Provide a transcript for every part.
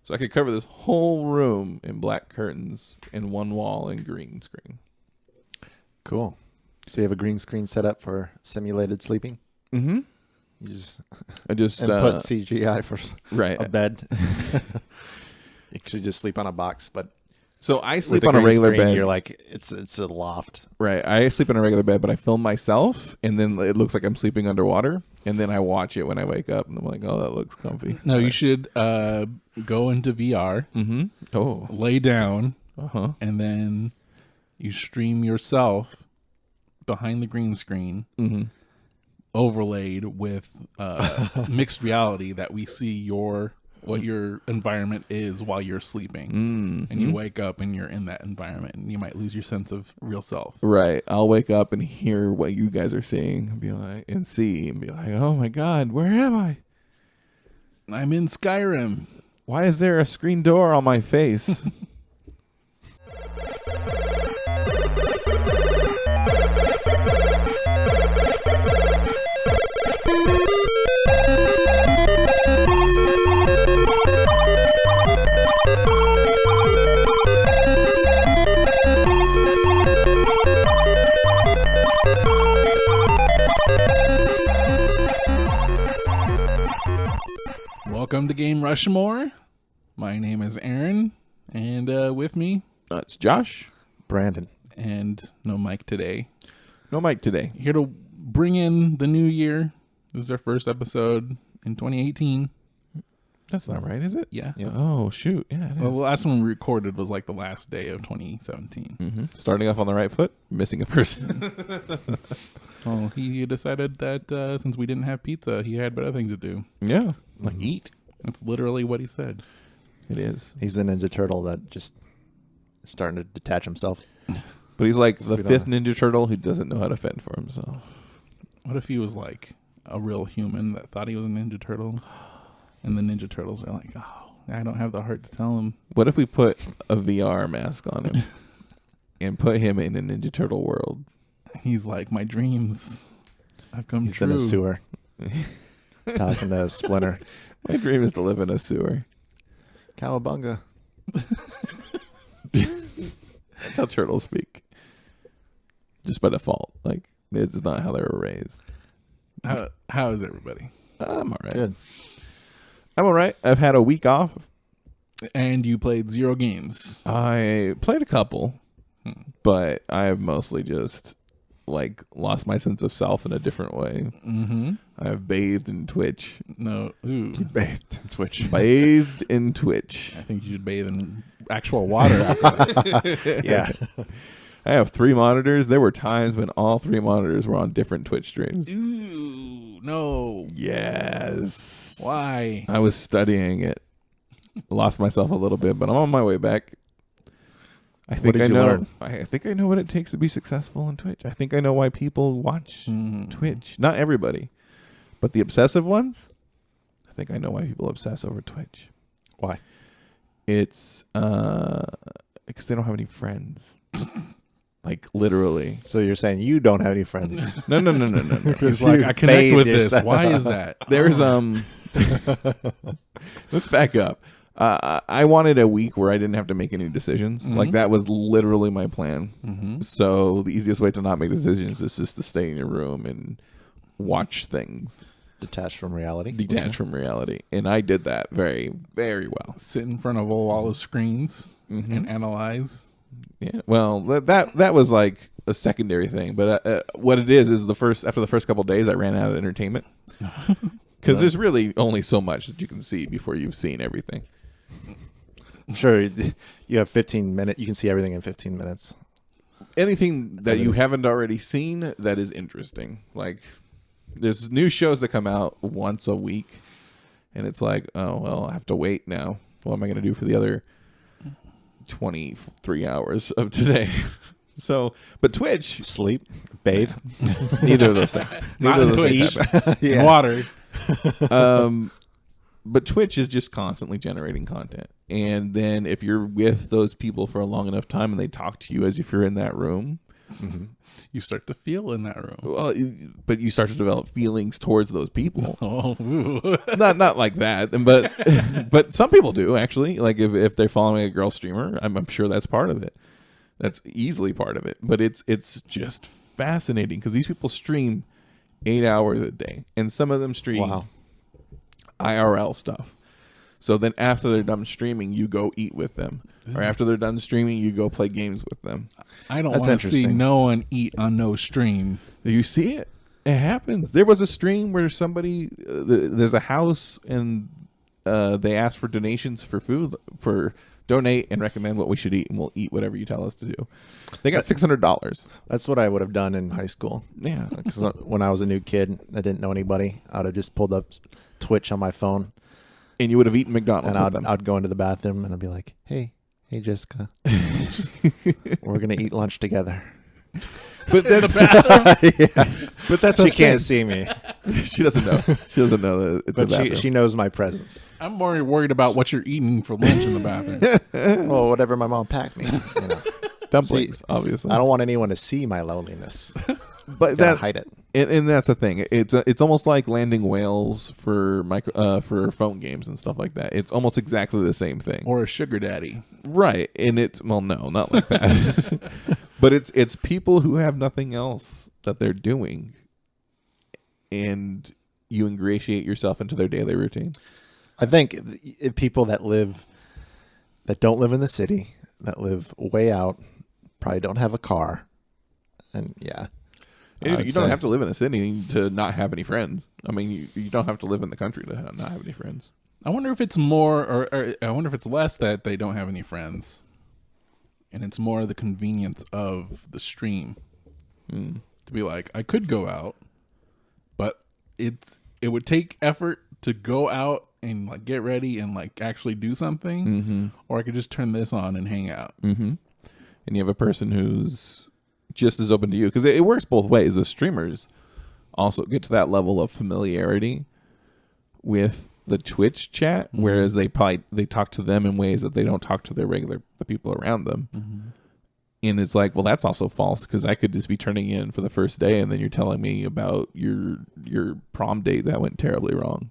So I could cover this whole room in black curtains and one wall in green screen. Cool. So you have a green screen set up for simulated sleeping? Mm-hmm. You just Put CGI for a bed. You should just sleep on a box, but so I sleep with on a regular screen, bed. You're like it's a loft. Right. I sleep on a regular bed, but I film myself, and then it looks like I'm sleeping underwater, and then I watch it when I wake up, and I'm like, oh, that looks comfy. No, you should go into VR, lay down, and then you stream yourself behind the green screen, overlaid with mixed reality that we see what your environment is while you're sleeping. And you wake up and you're in that environment, and you might lose your sense of real self. Right. I'll wake up and hear what you guys are seeing and be like, oh my God, where am I? I'm in Skyrim. Why is there a screen door on my face? Welcome to Game Rushmore. My name is Aaron, and with me, It's Josh. Brandon. And no Mike today. No Mike today. Here to bring in the new year. This is our first episode in 2018. That's not right, is it? Yeah. Oh, shoot. Yeah, it is. Well, the last one we recorded was like the last day of 2017. Starting off on the right foot, missing a person. Well, he decided that since we didn't have pizza, he had better things to do. Yeah. Like eat. That's literally what he said. It is. He's a Ninja Turtle that just is starting to detach himself. But he's like the fifth Ninja Turtle who doesn't know how to fend for himself. What if he was like a real human that thought he was a Ninja Turtle? And the Ninja Turtles are like, oh, I don't have the heart to tell him. What if we put a VR mask on him and put him in a Ninja Turtle world? He's like, my dreams have come true. He's in a sewer. Talking to Splinter. My dream is to live in a sewer. Cowabunga. That's how turtles speak. Just by default. Like, it's not how they were raised. How is everybody? I'm all right. Good. I'm all right. I've had a week off. And you played 0 games. I played a couple, but I have mostly just like lost my sense of self in a different way. I've bathed in Twitch. No. Ooh. Bathed in Twitch. Bathed in Twitch. I think you should bathe in actual water after that. Yeah. I have 3 monitors. There were times when all 3 monitors were on different Twitch streams. Ooh, no. Yes. Why? I was studying it. Lost myself a little bit, but I'm on my way back. I think What did you learn? I think I know what it takes to be successful on Twitch. I think I know why people watch Twitch. Not everybody, but the obsessive ones. I think I know why people obsess over Twitch. Why? It's because they don't have any friends. Like literally. So you're saying you don't have any friends? No. He's like, I connect with this. Why is that? There's let's back up. I wanted a week where I didn't have to make any decisions. Like that was literally my plan. So the easiest way to not make decisions is just to stay in your room and watch things. Detached from reality. Detach from reality. And I did that very, very well. Sit in front of a wall of screens and analyze. Yeah. Well, that was like a secondary thing. But what it is after the first couple of days, I ran out of entertainment. Because there's really only so much that you can see before you've seen everything. I'm sure you have 15 minutes. You can see everything in 15 minutes. Anything that you haven't already seen that is interesting. Like, there's new shows that come out once a week. And it's like, oh, well, I have to wait now. What am I going to do for the other 23 hours of today? So, but Twitch. Sleep. Bathe. Neither of those things. Not in Twitch. Yeah. Water. But Twitch is just constantly generating content. And then if you're with those people for a long enough time and they talk to you as if you're in that room, You start to feel in that room. Well, but you start to develop feelings towards those people. Oh, not like that, but some people do actually. Like if they're following a girl streamer, I'm sure that's part of it. That's easily part of it. But it's just fascinating because these people stream 8 hours a day, and some of them stream IRL stuff. So then after they're done streaming, you go eat with them. Or after they're done streaming, you go play games with them. I don't want to see no one eat on no stream. You see it? It happens. There was a stream where somebody, there's a house, and they ask for donations for food, for donate and recommend what we should eat, and we'll eat whatever you tell us to do. They got $600. That's what I would have done in high school. Yeah. Because when I was a new kid, I didn't know anybody. I would have just pulled up Twitch on my phone. And you would have eaten McDonald's and with them. I'd go into the bathroom and I'd be like, hey Jessica, we're going to eat lunch together. But that's But that's she can't see me. She doesn't know. She doesn't know that it's a bathroom. She knows my presence. I'm more worried about what you're eating for lunch in the bathroom. Well, whatever my mom packed me. You know. Dumplings, obviously. I don't want anyone to see my loneliness. But hide it. And that's the thing. It's almost like landing whales for phone games and stuff like that. It's almost exactly the same thing. Or a sugar daddy. Right. And no, not like that. But it's people who have nothing else that they're doing, and you ingratiate yourself into their daily routine. I think people that don't live in the city, that live way out, probably don't have a car, and you don't have to live in a city to not have any friends. I mean, you don't have to live in the country to not have any friends. I wonder if it's more, or I wonder if it's less that they don't have any friends, and it's more the convenience of the stream. To be like, I could go out, but it would take effort to go out and like get ready and like actually do something, or I could just turn this on and hang out. And you have a person who's just as open to you, because it works both ways. The streamers also get to that level of familiarity with the Twitch chat, whereas they talk to them in ways that they don't talk to the people around them. And it's like, well, that's also false, because I could just be turning in for the first day, and then you're telling me about your prom date that went terribly wrong.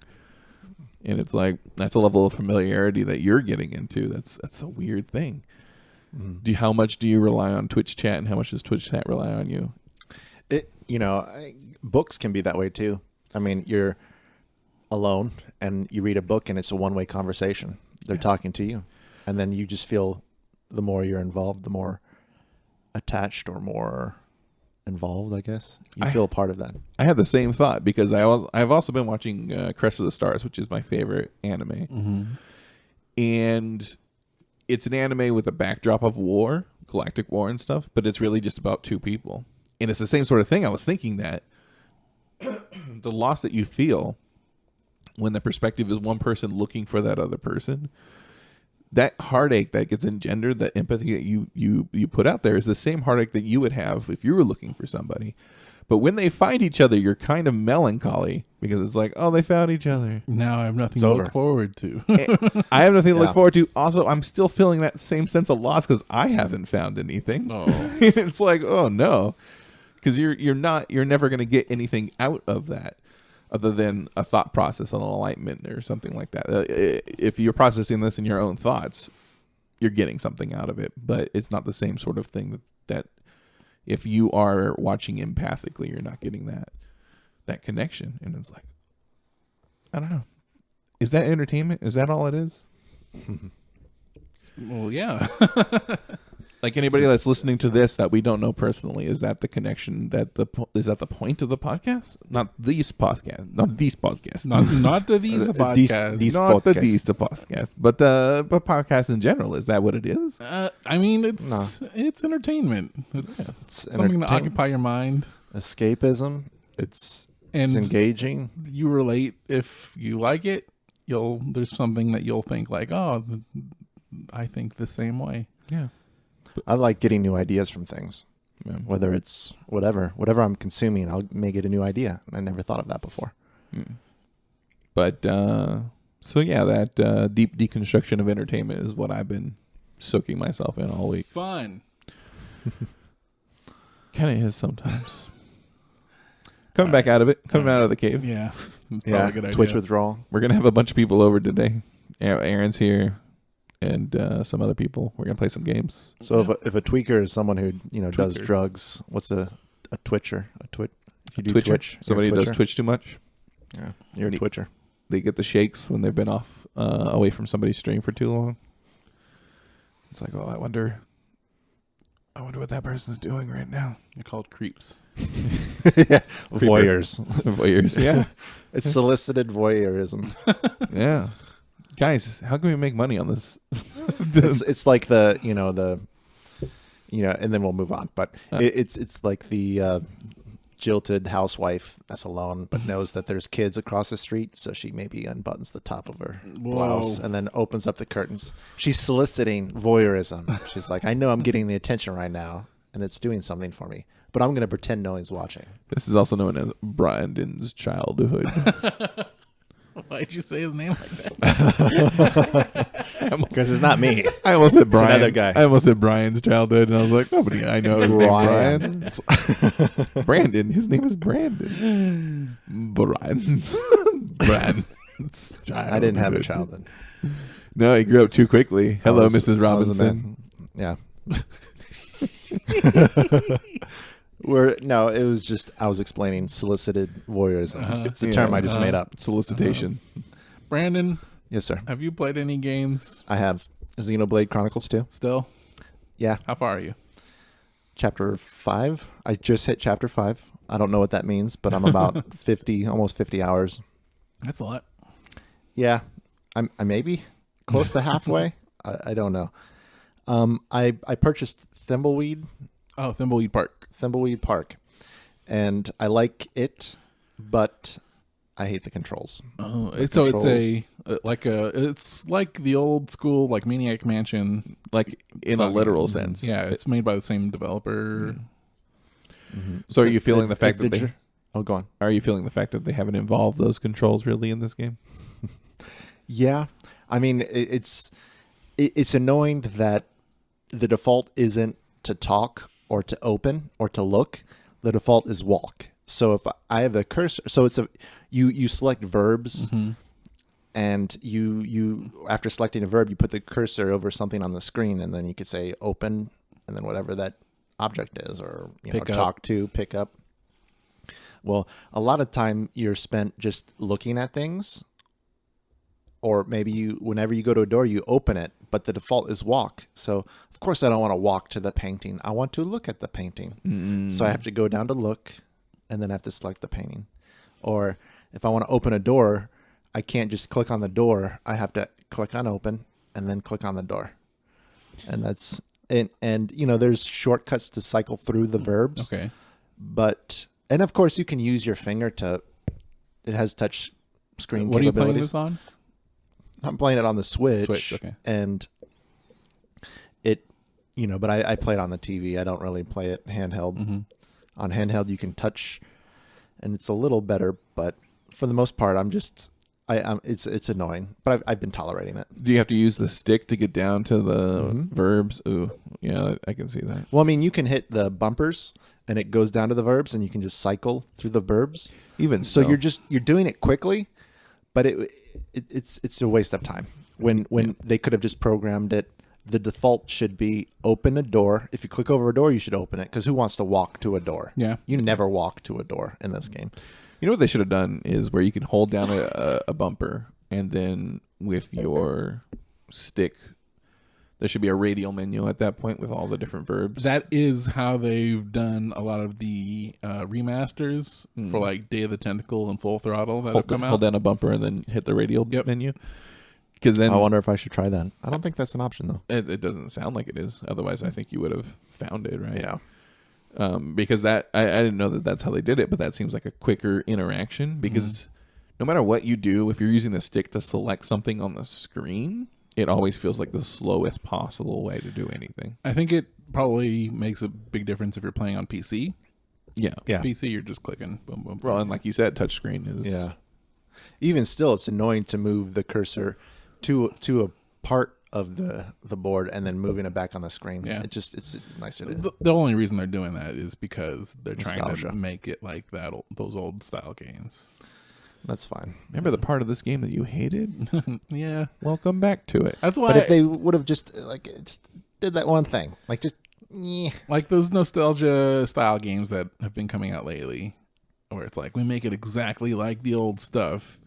And it's like, that's a level of familiarity that you're getting into. That's a weird thing. How much do you rely on Twitch chat, and how much does Twitch chat rely on you? Books can be that way too. I mean, you're alone and you read a book and it's a one-way conversation. They're talking to you, and then you just feel the more you're involved, the more attached or more involved, I guess. You feel part of that. I had the same thought, because I've also been watching Crest of the Stars, which is my favorite anime. And it's an anime with a backdrop of war, galactic war and stuff, but it's really just about two people. And it's the same sort of thing. I was thinking that the loss that you feel when the perspective is one person looking for that other person, that heartache that gets engendered, that empathy that you put out there, is the same heartache that you would have if you were looking for somebody. But when they find each other, you're kind of melancholy, because it's like, oh, they found each other. Now I have nothing to look forward to. I have nothing to look forward to. Also, I'm still feeling that same sense of loss because I haven't found anything. Oh. It's like, oh no, because you're never going to get anything out of that other than a thought process, an enlightenment or something like that. If you're processing this in your own thoughts, you're getting something out of it, but it's not the same sort of thing that if you are watching empathically, you're not getting that connection. And it's like, I don't know. Is that entertainment? Is that all it is? Well, yeah. Like anybody that's listening to this that we don't know personally, is that the connection? Is that the point of the podcast? Not these podcasts. Not these podcasts. Not the these podcasts. These not podcasts. the these podcasts. But podcasts in general. Is that what it is? I mean, it's entertainment. It's something to occupy your mind. Escapism. It's engaging. You relate if you like it. There's something that you'll think like, oh, I think the same way. Yeah. I like getting new ideas from things, whether it's whatever I'm consuming. I may get a new idea. I never thought of that before. But so yeah, that deep deconstruction of entertainment is what I've been soaking myself in all week. Fun. Kind of is sometimes. Coming back out of it. Coming out of the cave. Yeah. It's probably a good idea. Twitch withdrawal. We're going to have a bunch of people over today. Aaron's here and some other people. We're going to play some games. So if a tweaker is someone who, does drugs, what's a twitcher? If you do Twitcher? Twitch, Somebody you're a does twitcher? Twitch too much. Yeah, you're a twitcher. They get the shakes when they've been off away from somebody's stream for too long. It's like, I wonder what that person's doing right now. They're called creeps. Yeah, voyeurs. Voyeurs, yeah. It's solicited voyeurism. Yeah. Guys, how can we make money on this? It's like and then we'll move on. But it's like the jilted housewife that's alone but knows that there's kids across the street, so she maybe unbuttons the top of her blouse and then opens up the curtains. She's soliciting voyeurism. She's like, I know I'm getting the attention right now and it's doing something for me, but I'm going to pretend no one's watching. This is also known as Brandon's childhood. Why'd you say his name like that? Because it's not me. I almost said Brian. It's another guy. I almost said Brian's childhood, and I was like, nobody I know his name Brian. Brandon. His name is Brandon. Brian's childhood. I didn't have a childhood. No, he grew up too quickly. Hello, Mrs. Robinson. Yeah. It was just I was explaining solicited voyeurism. It's a term I just made up. Solicitation. Brandon, Yes, sir. have you played any games I have Xenoblade Chronicles 2. still? Yeah. How far are you? Chapter 5. I just hit chapter 5. I don't know what that means, but I'm about almost 50 hours. That's a lot. Yeah. I may be close to halfway. I don't know. I purchased Thimbleweed Oh, Thimbleweed Park. And I like it, but I hate the controls. Oh, so it's like the old school like Maniac Mansion, Like in a literal sense. Yeah, it's made by the same developer. Mm-hmm. So are you feeling the fact that they... Oh, go on. Are you feeling the fact that they haven't involved those controls really in this game? Yeah. I mean, it's annoying that the default isn't to talk or to open or to look. The default is walk. So if I have the cursor, so it's you select verbs, and you after selecting a verb, you put the cursor over something on the screen, and then you could say open, and then whatever that object is, or talk to, pick up. Well, a lot of time you're spent just looking at things, or maybe whenever you go to a door, you open it, but the default is walk. So of course I don't want to walk to the painting. I want to look at the painting. So I have to go down to look, and then I have to select the painting. Or if I want to open a door, I can't just click on the door. I have to click on open and then click on the door. And that's and there's shortcuts to cycle through the verbs. Okay. And of course you can use your finger it has touch screen What capabilities. are you playing this on? I'm playing it on the Switch. Okay. And but I play it on the TV. I don't really play it handheld. On handheld, you can touch, and it's a little better. But for the most part, it's annoying. But I've been tolerating it. Do you have to use the stick to get down to the verbs? Ooh, yeah, I can see that. Well, I mean, you can hit the bumpers, and it goes down to the verbs, and you can just cycle through the verbs. Even so, you're doing it quickly, but it's a waste of time. When they could have just programmed it. The default should be open a door. If you click over a door, you should open it, because who wants to walk to a door? Yeah. You never walk to a door in this game. You know what they should have done is where you can hold down a bumper, and then with your stick, there should be a radial menu at that point with all the different verbs. That is how they've done a lot of the remasters for like Day of the Tentacle and Full Throttle that have come out. Hold down a bumper and then hit the radial menu. Because then I wonder if I should try that. I don't think that's an option, though. It doesn't sound like it is. Otherwise, I think you would have found it, right? Yeah. Because I didn't know that that's how they did it, but that seems like a quicker interaction. Because no matter what you do, if you're using the stick to select something on the screen, it always feels like the slowest possible way to do anything. I think it probably makes a big difference if you're playing on PC. Yeah. PC, you're just clicking. Boom, boom, boom. Well, and like you said, touchscreen is... Yeah. Even still, it's annoying to move the cursor to a part of the board and then moving it back on the screen. Yeah. It's just nicer to. The only reason they're doing that is because they're trying Nostalgia. to make it like those old style games. That's fine. Remember the part of this game that you hated? Yeah. Welcome back to it. That's why. But if they would have just did that one thing, like those nostalgia style games that have been coming out lately, where it's like we make it exactly like the old stuff,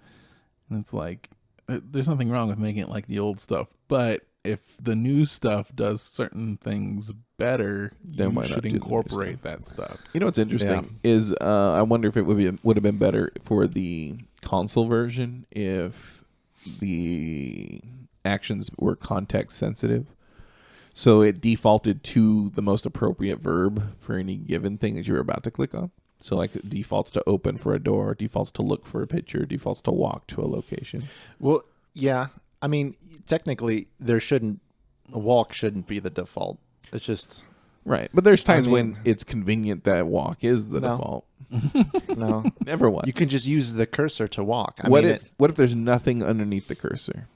and it's like there's nothing wrong with making it like the old stuff, but if the new stuff does certain things better, Then why you not should do the new incorporate that stuff. You know what's interesting is I wonder if it would have been better for the console version if the actions were context sensitive. So it defaulted to the most appropriate verb for any given thing that you're about to click on. So like it defaults to open for a door, defaults to look for a picture, defaults to walk to a location. Well, yeah. I mean, technically, a walk shouldn't be the default. It's just right. But there's times when it's convenient that walk is the default. No, never once. You can just use the cursor to walk. What if there's nothing underneath the cursor?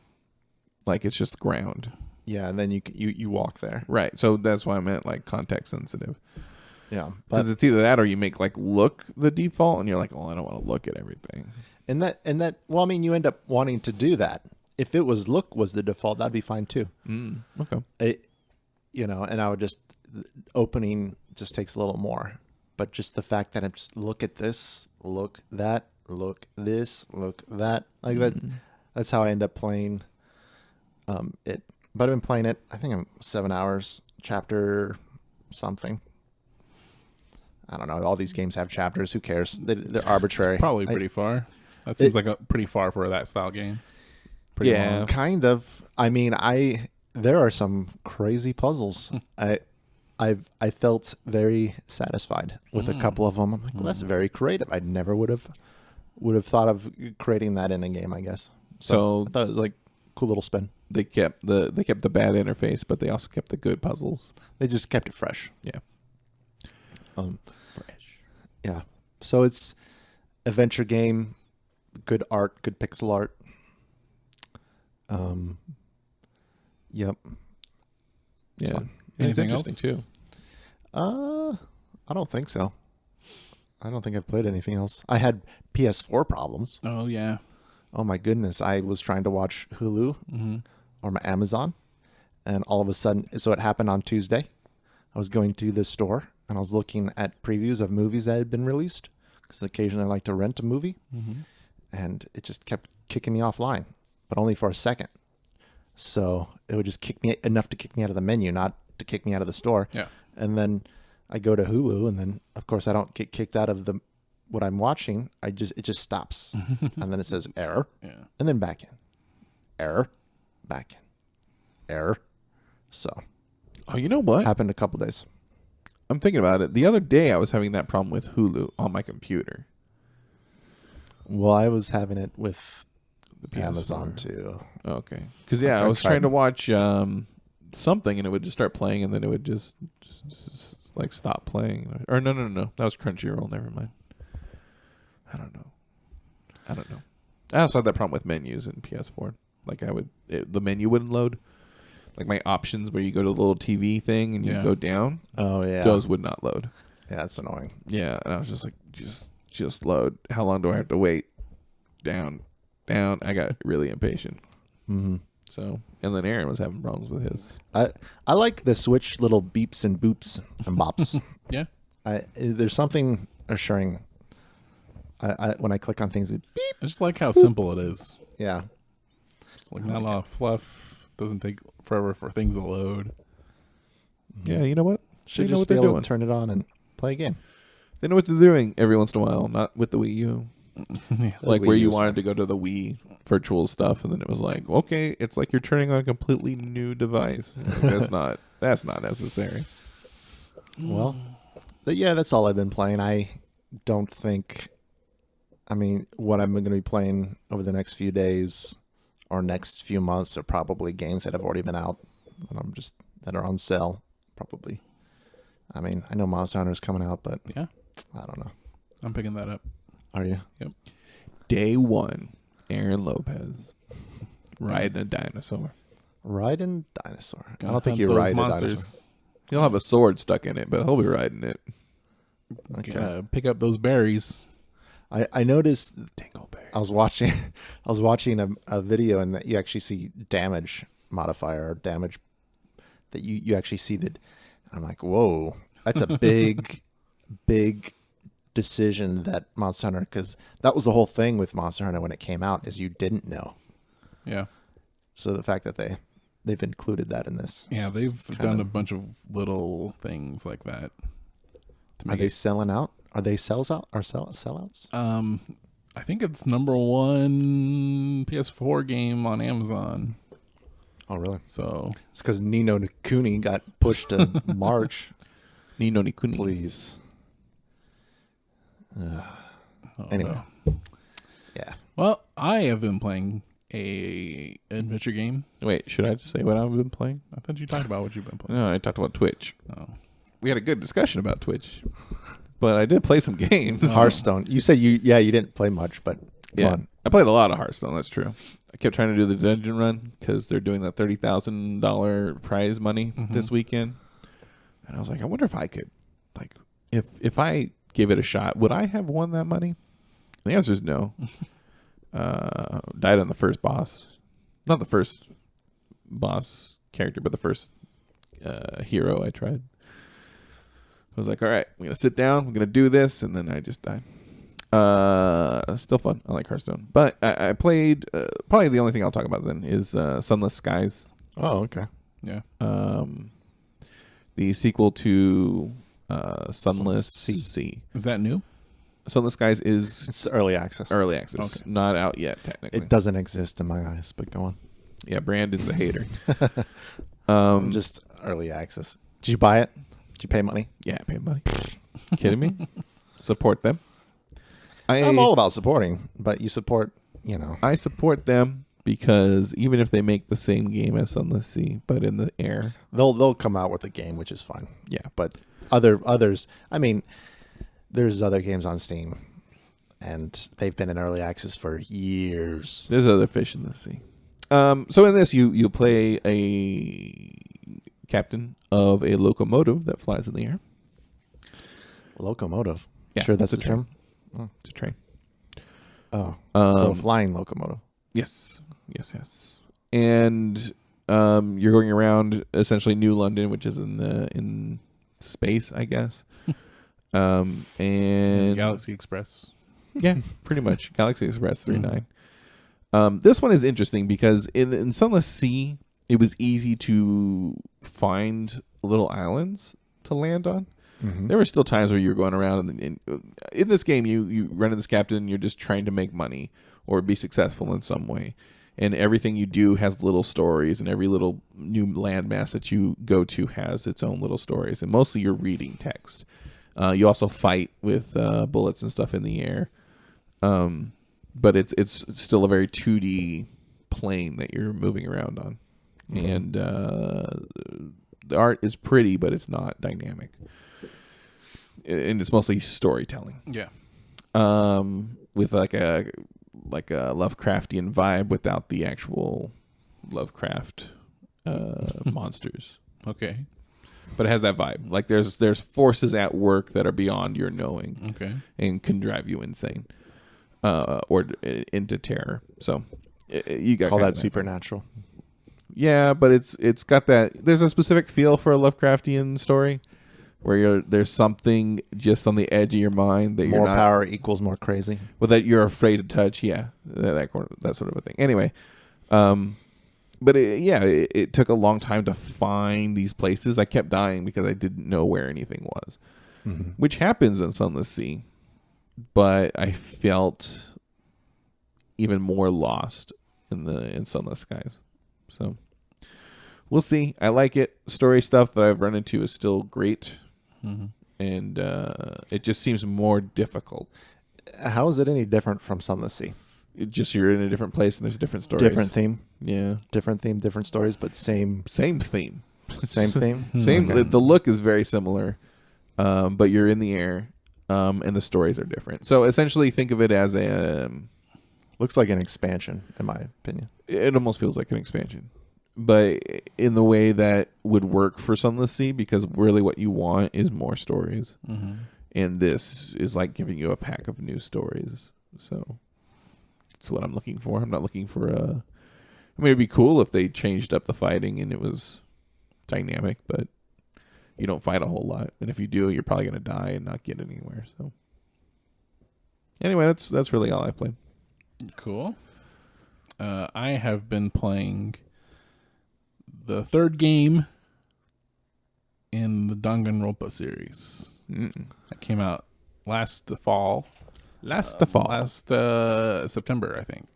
Like it's just ground. Yeah, and then you walk there. Right. So that's why I meant like context sensitive. Yeah, because it's either that or you make like look the default, and you're like, oh, I don't want to look at everything. And that. Well, I mean, you end up wanting to do that. If it was look was the default, that'd be fine too. Okay. And I would just opening just takes a little more, but just the fact that I'm just look at this, look that, look this, look that, like that. That's how I end up playing it. But I've been playing it. I think I'm 7 hours, chapter something. I don't know. All these games have chapters. Who cares? They're arbitrary. Probably pretty far. That seems like a pretty far for that style game. Pretty long. Kind of. I mean, there are some crazy puzzles. I felt very satisfied with a couple of them. I'm like, well, that's very creative. I never would have thought of creating that in a game, I guess. So I thought it was like cool little spin. They kept the bad interface, but they also kept the good puzzles. They just kept it fresh. Yeah. Fresh. Yeah. So it's adventure game, good art, good pixel art. Yep. It's fun. And it's Anything interesting else? too. I don't think so. I don't think I've played anything else. I had PS4 problems. Oh yeah. Oh my goodness. I was trying to watch Hulu or my Amazon, and all of a sudden, so it happened on Tuesday. I was going to the store and I was looking at previews of movies that had been released, because occasionally I like to rent a movie, and it just kept kicking me offline, but only for a second. So it would just kick me enough to kick me out of the menu, not to kick me out of the store. Yeah. And then I go to Hulu, and then of course I don't get kicked out of what I'm watching. It just stops, and then it says error, and then back in, error, back in, error. So, oh, you know what? Happened a couple days. I'm thinking about it. The other day I was having that problem with Hulu on my computer. Well, I was having it with the Amazon too. Okay. Because I was trying to watch something, and it would just start playing, and then it would just like stop playing. Or no. That was Crunchyroll. Never mind. I don't know. I also had that problem with menus in PS4. Like the menu wouldn't load. Like my options where you go to the little TV thing and you go down. Oh yeah. Those would not load. Yeah, that's annoying. Yeah, and I was just like, just load. How long do I have to wait? Down. I got really impatient. Mm-hmm. So, and then Aaron was having problems with his. I like the Switch little beeps and boops and bops. Yeah. There's something assuring. When I click on things, it beep. I just like how simple it is. Yeah. It's like not a lot of fluff. Doesn't take forever for things to load. Yeah, you know what? Should just be able to turn it on and play a game. They know what they're doing every once in a while. Not with the Wii U. Like Wii where you U's wanted fine. to go to the Wii virtual stuff, and then it was like, okay, it's like you're turning on a completely new device. That's not necessary. Well, that's all I've been playing. I don't think. I mean, what I'm going to be playing over the next few days or next few months are probably games that have already been out, and that are on sale. Probably. I mean, I know Monster Hunter is coming out, but yeah, I don't know. I'm picking that up. Are you? Yep. Day one, Aaron Lopez riding a dinosaur. Riding dinosaur. I Gonna don't think hunt you those ride a monsters. dinosaur. He'll have a sword stuck in it, but he'll be riding it. Okay. Pick up those berries. I noticed. Dingleberry. I was watching a video, and that you actually see damage modifier or damage that you actually see that. I'm like, whoa, that's a big decision that Monster Hunter, because that was the whole thing with Monster Hunter when it came out, is you didn't know. Yeah. So the fact that they've included that in this. Yeah, they've done a bunch of little things like that. Are they selling out? Are they sellouts? I think it's #1 PS4 game on Amazon. Oh, really? So It's because Nino Kuni got pushed to March. Nino Nikuni. Please. oh, Anyway. no. Yeah. Well, I have been playing a adventure game. Wait, should I just say what I've been playing? I thought you talked about what you've been playing. No, I talked about Twitch. Oh. We had a good discussion about Twitch, but I did play some games. Hearthstone. You said you didn't play much, but Yeah, fun. I played a lot of Hearthstone. That's true. I kept trying to do the dungeon run because they're doing that $30,000 prize money this weekend, and I was like, I wonder if I could, like, if I gave it a shot, would I have won that money? The answer is no. Died on the first boss, not the first boss character, but the first hero I tried. I was like, all right, I'm gonna sit down, I'm gonna do this, and then I just died. Still fun. I like Hearthstone, but I played. Probably the only thing I'll talk about then is Sunless Skies. Oh, okay. Yeah. The sequel to Sunless Sea. Is that new? Sunless Skies is It's early access. early access, not out yet technically. It doesn't exist in my eyes, but go on. Yeah, Brandon's a hater. Just early access. Did you buy it? Did you pay money? Yeah, pay money. Kidding me? Support them. I'm all about supporting, but you support, I support them because even if they make the same game as Sunless Sea, but in the air, they'll come out with a game, which is fine. yeah. But others, I mean, there's other games on Steam, and they've been in early access for years. There's other fish in the sea. So in this, you play a captain of a locomotive that flies in the air. Locomotive. Yeah, Sure, that's it's the a term. It's a train. Oh, so flying locomotive. Yes. And you're going around essentially New London, which is in space, I guess. And Galaxy Express. yeah, pretty much Galaxy Express 39. This one is interesting because in Sunless Sea, it was easy to find little islands to land on. There were still times where you were going around, and in this game, you run in this captain, and you're just trying to make money or be successful in some way. And everything you do has little stories, and every little new landmass that you go to has its own little stories. And mostly you're reading text. You also fight with bullets and stuff in the air. But it's still a very 2D plane that you're moving around on. And the art is pretty, but it's not dynamic. And it's mostly storytelling. Yeah. With like a Lovecraftian vibe without the actual Lovecraft monsters. Okay. But it has that vibe. Like there's forces at work that are beyond your knowing. Okay. And can drive you insane. Or into terror. So you got Call that supernatural. Yeah, but it's got that. There's a specific feel for a Lovecraftian story where there's something just on the edge of your mind that More you're not, power equals more crazy. well, that you're afraid to touch. Yeah, that sort of a thing. Anyway, but it took a long time to find these places. I kept dying because I didn't know where anything was, which happens in Sunless Sea. But I felt even more lost in Sunless Skies. So we'll see. I like it. Story stuff that I've run into is still great. And it just seems more difficult. How is it any different from Sunless Sea? It just you're in a different place and there's different stories. Different theme. Yeah. Different theme, different stories, but same Same theme. same theme. Same. Okay. The look is very similar, but you're in the air, and the stories are different. So essentially, think of it as a. Looks like an expansion, in my opinion. It almost feels like an expansion. but in the way that would work for Sunless Sea, because really what you want is more stories. Mm-hmm. And this is like giving you a pack of new stories. So that's what I'm looking for. I'm not looking for I mean, it'd be cool if they changed up the fighting and it was dynamic, but you don't fight a whole lot. And if you do, you're probably going to die and not get anywhere. So anyway, that's really all I played. Cool. I have been playing the third game in the Danganronpa series. That came out last fall. Last September, I think.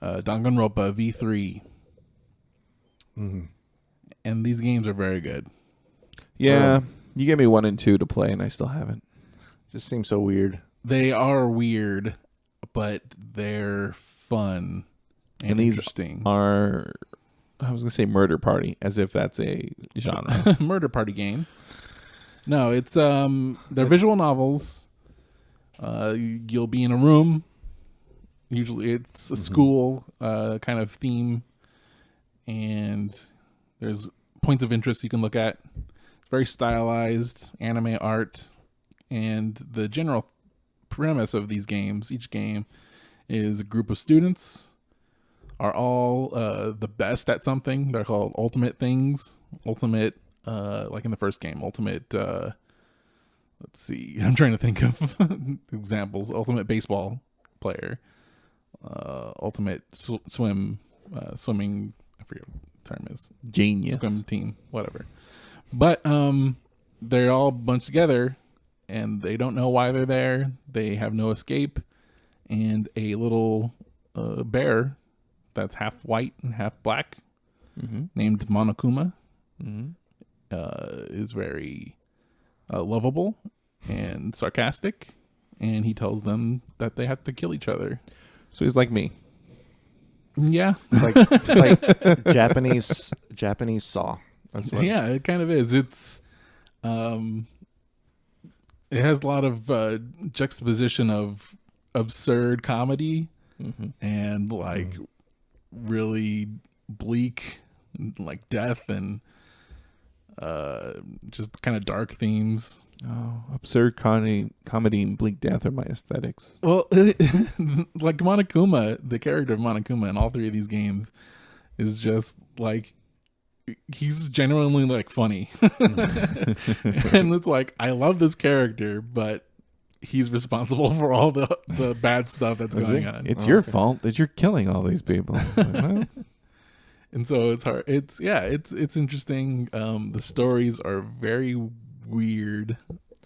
Danganronpa V3. Mm-hmm. And these games are very good. Yeah, you gave me 1 and 2 to play, and I still haven't. Just seems so weird. They are weird, but they're fun and these interesting. Are, I was going to say Murder Party, as if that's a genre. Murder Party game. No, it's they're visual novels. You'll be in a room. Usually it's a school kind of theme, and there's points of interest you can look at. It's very stylized anime art, and the general premise of these games, each game, is a group of students are all the best at something. They're called ultimate things. Ultimate, like in the first game, ultimate, let's see, I'm trying to think of examples. Ultimate baseball player. Ultimate swimming, I forget what the term is. Genius. Swim team, whatever. But they're all bunched together, and they don't know why they're there. They have no escape, and a little bear that's half white and half black, named Monokuma, is very lovable and sarcastic, and he tells them that they have to kill each other. So he's like me. Yeah, it's like Japanese Saw. That's what. Yeah, it kind of is. It's it has a lot of juxtaposition of absurd comedy and like really bleak, like death and just kind of dark themes. Oh, absurd comedy and bleak death are my aesthetics. Well, like Monokuma, the character of Monokuma in all three of these games is just like, he's genuinely like funny. And it's like, I love this character, but he's responsible for all the bad stuff that's going on. It's your fault that you're killing all these people. And so it's hard. It's interesting. The stories are very weird.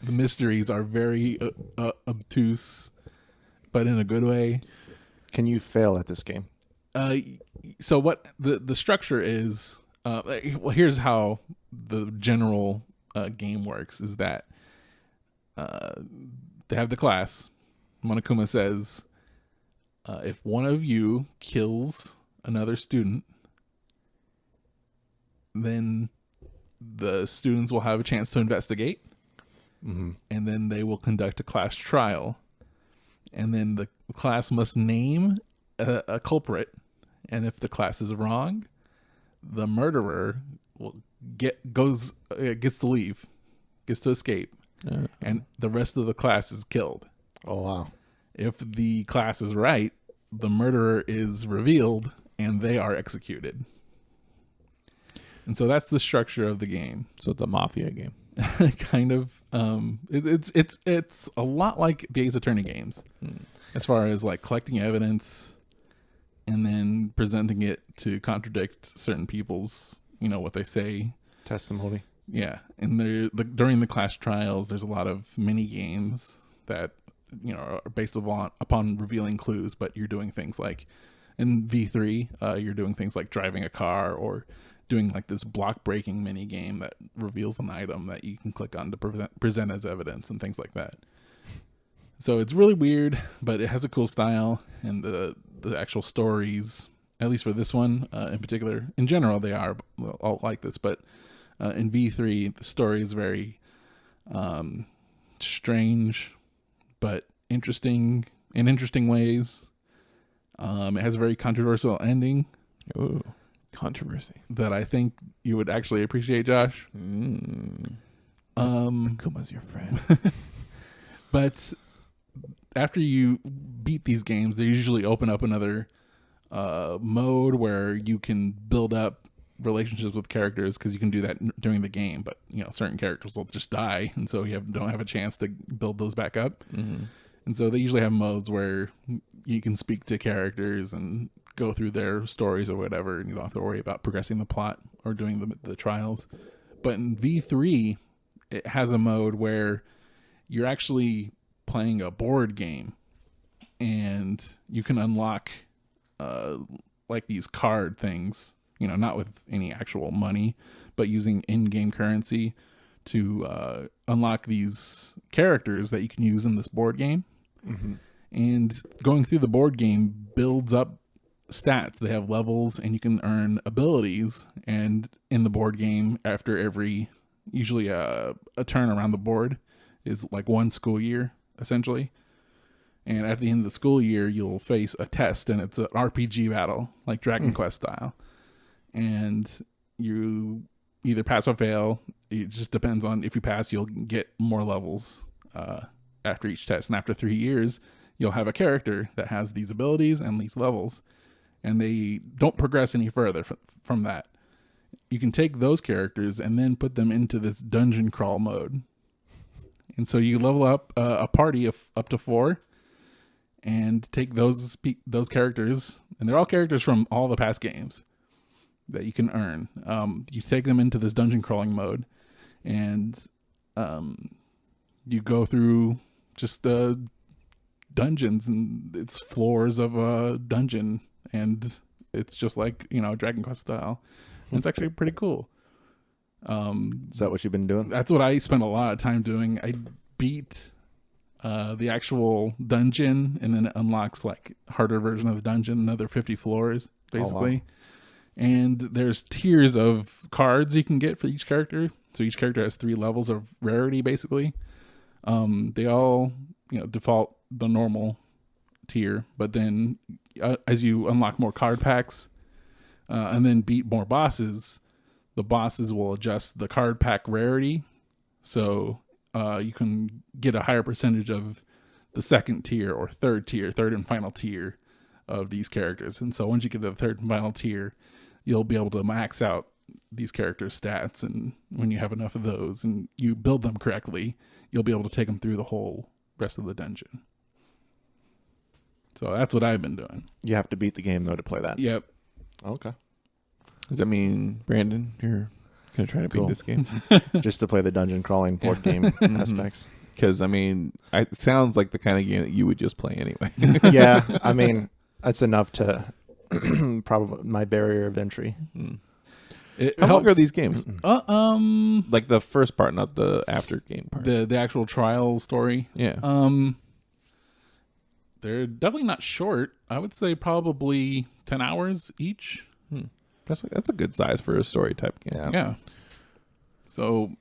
The mysteries are very obtuse, but in a good way. Can you fail at this game? So what the structure is, well, here's how the general game works, is that they have the class. Monokuma says, if one of you kills another student, then the students will have a chance to investigate, and then they will conduct a class trial, and then the class must name a culprit, and if the class is wrong, the murderer gets to leave, gets to escape, and the rest of the class is killed. Oh wow! If the class is right, the murderer is revealed, and they are executed. And so that's the structure of the game. So it's a mafia game. Kind of. It's a lot like the Ace Attorney games, as far as like collecting evidence and then presenting it to contradict certain people's, what they say. Testimony. Yeah, and during the class trials, there's a lot of mini games that are based upon revealing clues. But you're doing things like in V3, you're doing things like driving a car or doing like this block breaking mini game that reveals an item that you can click on to present as evidence and things like that. So it's really weird, but it has a cool style, and the actual stories, at least for this one in particular, in general they are all like this, but in V3 the story is very strange but interesting in interesting ways. It has a very controversial ending. Ooh. Controversy. that I think you would actually appreciate, Josh. Kuma's your friend. But after you beat these games, they usually open up another mode where you can build up relationships with characters, because you can do that during the game. But certain characters will just die, and so you don't have a chance to build those back up. Mm-hmm. And so they usually have modes where you can speak to characters and go through their stories or whatever, and you don't have to worry about progressing the plot or doing the trials. But in V3, it has a mode where you're actually playing a board game, and you can unlock like these card things, not with any actual money, but using in-game currency to unlock these characters that you can use in this board game. Mm-hmm. And going through the board game builds up stats. They have levels, and you can earn abilities. And in the board game, after every, usually a turn around the board is like one school year, essentially. And at the end of the school year, you'll face a test, and it's an RPG battle, like Dragon Quest style. And you either pass or fail. It just depends on, if you pass, you'll get more levels after each test. And after 3 years, you'll have a character that has these abilities and these levels, and they don't progress any further from that. You can take those characters and then put them into this dungeon crawl mode. And so you level up a party of up to 4, and take those characters, and they're all characters from all the past games that you can earn. You take them into this dungeon crawling mode, and you go through just dungeons, and it's floors of a dungeon, and it's just like Dragon Quest style. And it's actually pretty cool. Is that what you've been doing? That's what I spent a lot of time doing. I beat the actual dungeon, and then it unlocks like harder version of the dungeon, another 50 floors basically. Oh, wow. And there's tiers of cards you can get for each character. So each character has 3 levels of rarity basically. They all default the normal tier, but then as you unlock more card packs and then beat more bosses, the bosses will adjust the card pack rarity, so you can get a higher percentage of the second tier or third and final tier of these characters. And so once you get to the third and final tier, you'll be able to max out these characters' stats, and when you have enough of those and you build them correctly, you'll be able to take them through the whole rest of the dungeon. So that's what I've been doing. You have to beat the game though to play that. Yep. Okay. Does that mean, Brandon, you're gonna try to beat this game? Just to play the dungeon crawling board game aspects? Because it sounds like the kind of game that you would just play anyway. Yeah, that's enough to probably my barrier of entry. How long are these games? Like the first part, not the after game part. The actual trial story. Yeah. They're definitely not short. I would say probably 10 hours each. That's a good size for a story type game. Yeah. So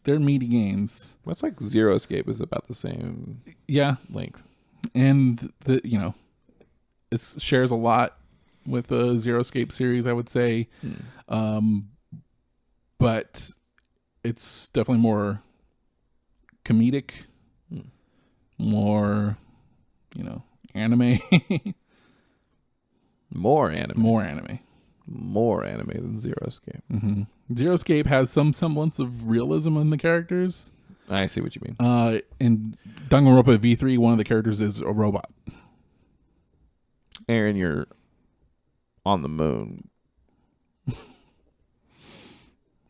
they're meaty games. Well, it's like Zero Escape is about the same length. And it shares a lot with the Zero Escape series, I would say. But it's definitely more comedic, more, anime. More anime. More anime than Zero Escape. Mm-hmm. Zero Escape has some semblance of realism in the characters. I see what you mean. In Danganronpa V3, one of the characters is a robot. Aaron, you're on the moon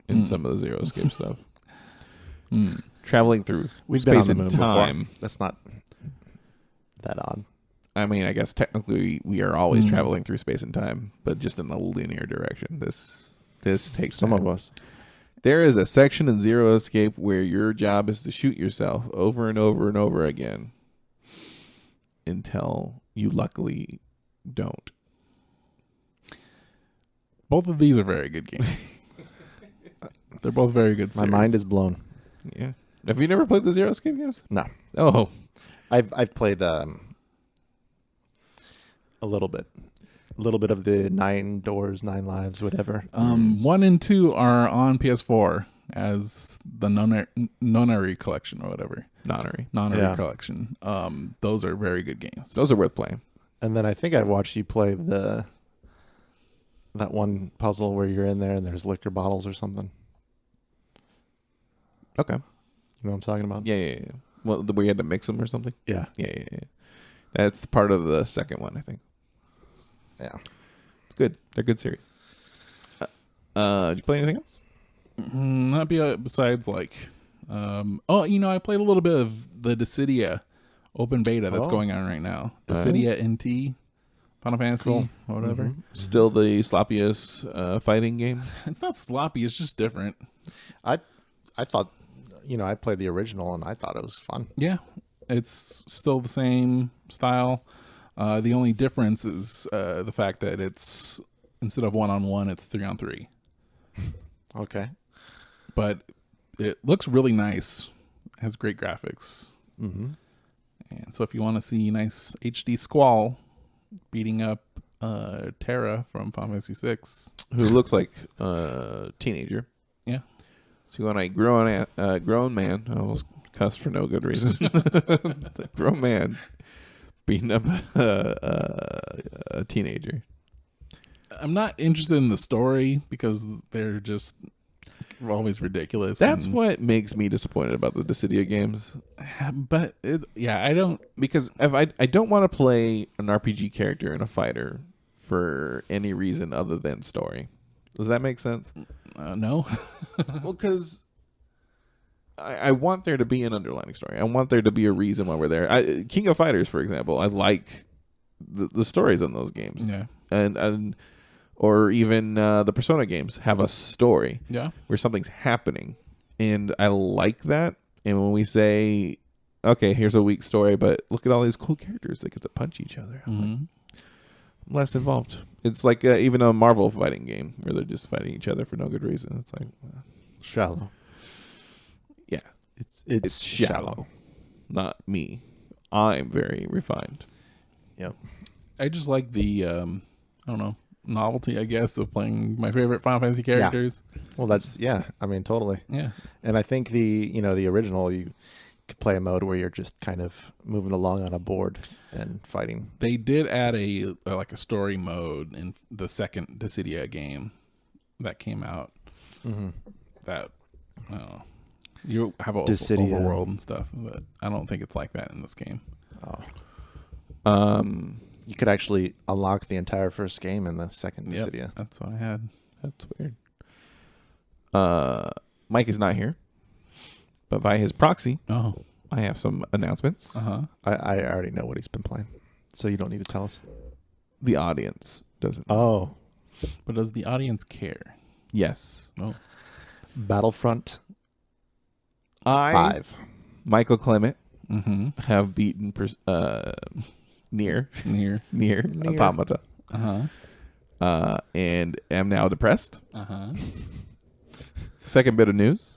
in some of the Zero Escape stuff. Traveling through space and time. Before. That's not that odd. I mean, I guess technically we are always traveling through space and time, but just in a linear direction. This takes some time. of us. There is a section in Zero Escape where your job is to shoot yourself over and over and over again until you luckily don't. Both of these are very good games. They're both very good series. My mind is blown. Yeah. Have you never played the Zero Escape games? No. Oh. I've played a little bit. A little bit of the 9 Doors, 9 Lives, whatever. 1 and 2 are on PS4 as the Nonary collection or whatever. Nonary collection. Those are very good games. Those are worth playing. And then I think I watched you play that one puzzle where you're in there and there's liquor bottles or something. Okay. You know what I'm talking about? Yeah. Well, where you had to mix them or something? Yeah. Yeah. That's the part of the second one, I think. Yeah. It's good. They're good series. Did you play anything else? Not besides like, I played a little bit of the Dissidia open beta that's going on right now. Dissidia NT, Final Fantasy, whatever. Mm-hmm. Still the sloppiest fighting game? It's not sloppy. It's just different. I thought, I played the original and I thought it was fun. Yeah, it's still the same style. The only difference is the fact that it's instead of 1-on-1, it's 3-on-3. Okay. But it looks really nice. It has great graphics. Mm-hmm. And so if you want to see nice HD Squall beating up Terra from Final Fantasy VI, who looks like a teenager. Yeah. So you want a grown man, I almost cussed for no good reason. The grown man beating up a teenager. I'm not interested in the story because they're just always ridiculous. That's what makes me disappointed about the Dissidia games. But I don't, because if I don't want to play an RPG character and a fighter for any reason other than story. Does that make sense? No. Well, because I want there to be an underlying story. I want there to be a reason why we're there. King of Fighters, for example, I like the stories in those games. Yeah. And or even the Persona games have a story. Yeah. Where something's happening. And I like that. And when we say, okay, here's a weak story, but look at all these cool characters that get to punch each other. I'm less involved. It's like even a Marvel fighting game where they're just fighting each other for no good reason. It's like shallow. Yeah. It's shallow. Not me. I'm very refined. Yep. I just like the novelty, I guess, of playing my favorite Final Fantasy characters. Yeah. Well, totally. Yeah. And I think the original, you could play a mode where you're just kind of moving along on a board and fighting. They did add a story mode in the second Dissidia game that came out. Mm-hmm. That you have an overworld and stuff, but I don't think it's like that in this game. Oh. You could actually unlock the entire first game in the second Dissidia. That's what I had. That's weird. Mike is not here, but by his proxy, I have some announcements. I already know what he's been playing, so you don't need to tell us. The audience doesn't. Oh. But does the audience care? Yes. Oh. Battlefront 5. Michael Clement, have beaten Near Automata. And am now depressed. Second bit of news.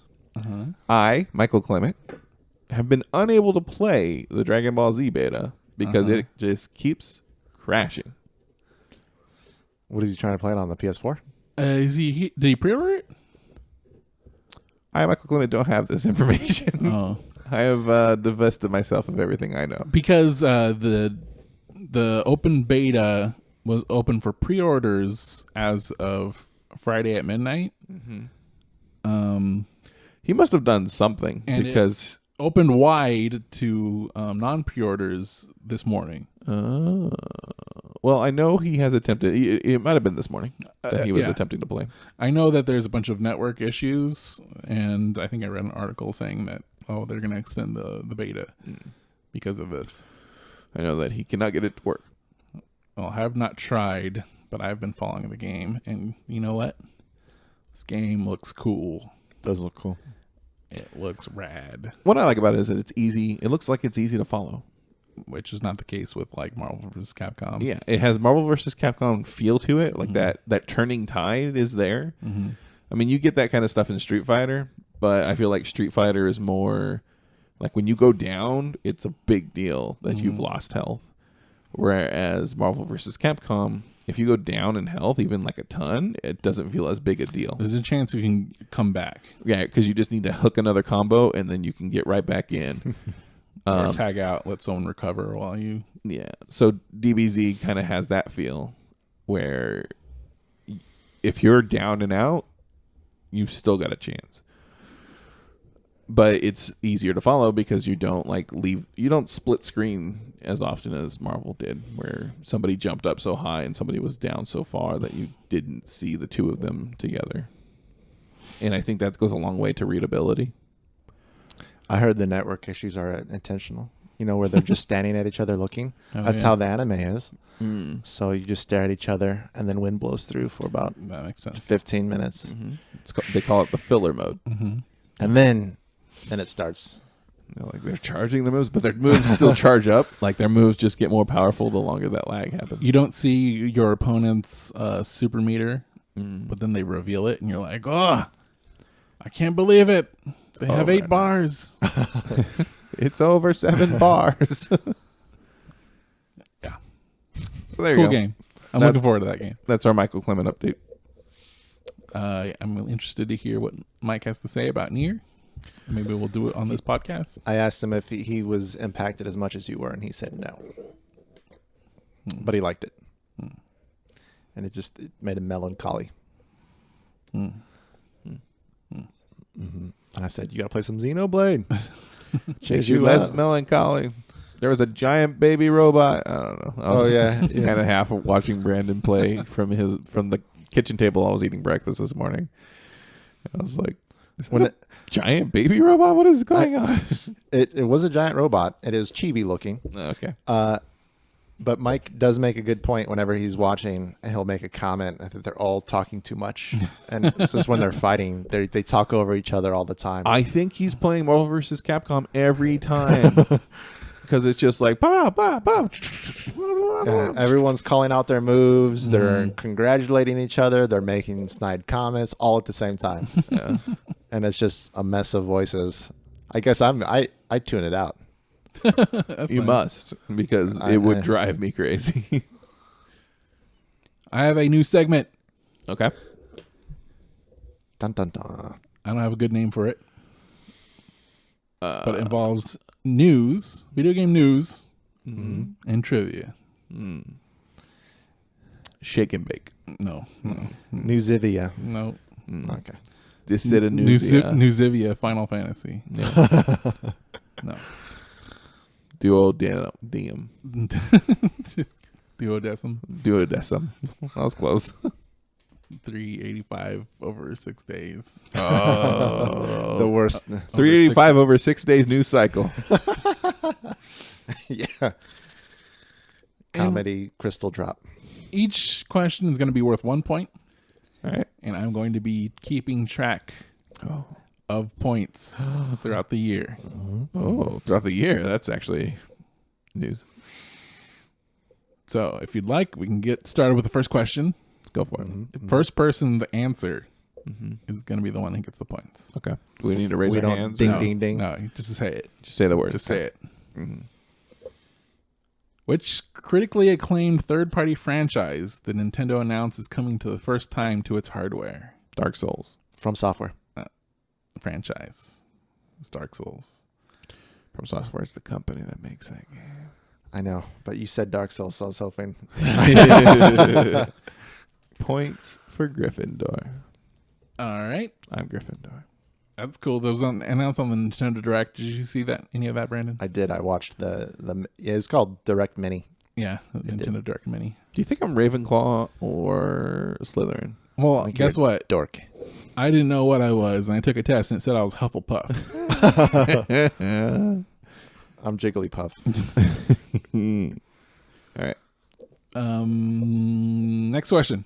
I, Michael Clement, have been unable to play the Dragon Ball Z beta because it just keeps crashing. What is he trying to play it on the PS4? Did he pre-order it? I, Michael Clement, don't have this information. Oh. I have divested myself of everything I know. Because the open beta was open for pre-orders as of Friday at midnight. He must have done something because it opened wide to non-pre-orders this morning. Well, I know he has attempted. It might have been this morning that he was attempting to play. I know that there's a bunch of network issues, and I think I read an article saying that they're going to extend the beta because of this. I know that he cannot get it to work. Well, I have not tried, but I've been following the game, and you know what? This game looks cool. It does look cool. It looks rad. What I like about it is that it's easy. It looks like it's easy to follow, which is not the case with like Marvel vs. Capcom. Yeah, it has Marvel vs. Capcom feel to it. Like that turning tide is there. I mean, you get that kind of stuff in Street Fighter, but I feel like Street Fighter is more like when you go down, it's a big deal that you've lost health. Whereas Marvel vs. Capcom, if you go down in health, even like a ton, it doesn't feel as big a deal. There's a chance you can come back. Yeah, because you just need to hook another combo and then you can get right back in. Or tag out, let someone recover while you... Yeah, so DBZ kind of has that feel where if you're down and out, you've still got a chance. But it's easier to follow because you don't you don't split screen as often as Marvel did, where somebody jumped up so high and somebody was down so far that you didn't see the two of them together. And I think that goes a long way to readability. I heard the network issues are intentional. Where they're just standing at each other looking. That's how the anime is. So you just stare at each other, and then wind blows through for about that makes sense. 15 minutes. They call it the filler mode. And then it starts. They're charging the moves, but their moves still charge up. Like their moves just get more powerful the longer that lag happens. You don't see your opponent's super meter, but then they reveal it, and you're like, oh, I can't believe it. They have 8 bars. It's over 7 bars. Yeah. So there you cool go. Game. I'm looking forward to that game. That's our Michael Clement update. I'm really interested to hear what Mike has to say about Nier. Maybe we'll do it on this podcast. I asked him if he was impacted as much as you were, and he said no. But he liked it. And it made him melancholy. And I said, you got to play some Xenoblade. Makes you less melancholy. There was a giant baby robot. I don't know. I was kind of half of watching Brandon play from the kitchen table. I was eating breakfast this morning. I was like, giant baby robot? What is going on? It was a giant robot. It is chibi looking. Okay. But Mike does make a good point whenever he's watching, and he'll make a comment that they're all talking too much. And it's just when they're fighting, they talk over each other all the time. I think he's playing Marvel vs. Capcom every time. Because it's just like, bah, bah, bah. Everyone's calling out their moves. They're congratulating each other. They're making snide comments all at the same time. Yeah. And it's just a mess of voices. I guess I tune it out. You must, because it would drive me crazy. I have a new segment. Okay. Dun, dun, dun. I don't have a good name for it. But it involves news, video game news, and trivia. Shake and bake. No. Newsivia. No. Okay. This set of Newsivia. Newsivia Final Fantasy. Yeah. No. Duodecim. Duodecim. That was close. 385 over 6 days. Oh. The worst. 385 over 6 days news cycle. Yeah. Comedy crystal drop. Each question is going to be worth 1 point. All right. And I'm going to be keeping track of points throughout the year. Oh, throughout the year. That's actually news. So if you'd like, we can get started with the first question. Let's go for it. The first person to answer is going to be the one who gets the points. Okay. Do we need to raise our hands? Ding, No, ding, ding. No, just say it. Just say the word. Just say it. Which critically acclaimed third-party franchise the Nintendo announced is coming to the first time to its hardware? Dark Souls. From Software. Franchise. It's Dark Souls. From Software is the company that makes that game. I know, but you said Dark Souls, so I was hoping. Points for Gryffindor. All right. I'm Gryffindor. That's cool. That was announced on the Nintendo Direct. Did you see that? Any of that, Brandon? I did. I watched it's called Direct Mini. Yeah, the Nintendo Direct Mini. Do you think I'm Ravenclaw or Slytherin? Well, guess what? Dork. I didn't know what I was, and I took a test, and it said I was Hufflepuff. I'm Jigglypuff. All right. Next question.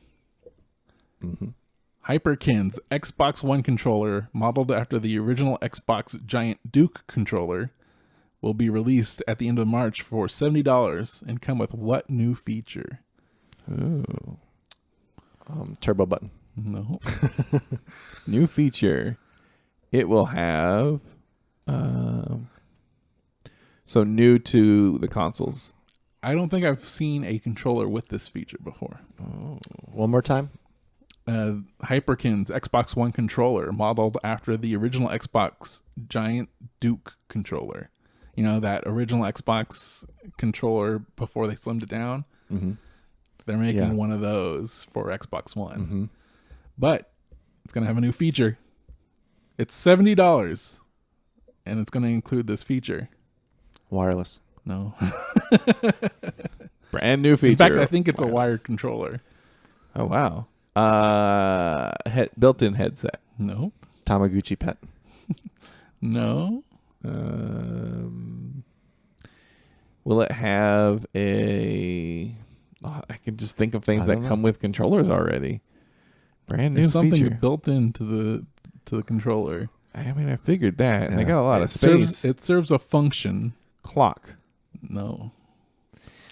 Hyperkin's Xbox One controller, modeled after the original Xbox Giant Duke controller, will be released at the end of March for $70 and come with what new feature? Ooh. Turbo button. No. New feature. It will have so new to the consoles. I don't think I've seen a controller with this feature before. One more time. Hyperkin's Xbox One controller, modeled after the original Xbox Giant Duke controller. You know, that original Xbox controller before they slimmed it down? Mm-hmm. They're making one of those for Xbox One. Mm-hmm. But it's going to have a new feature. It's $70, and it's going to include this feature. Wireless. No. Brand new feature. In fact, I think it's a wired controller. Oh, wow. Built-in headset. No. Tamagotchi pet. No. Will it have a... I can just think of things that come with controllers already. Brand new There's something feature. built into the controller. I mean, I figured that. And they Yeah. got a lot of space. It serves a function. Clock. No.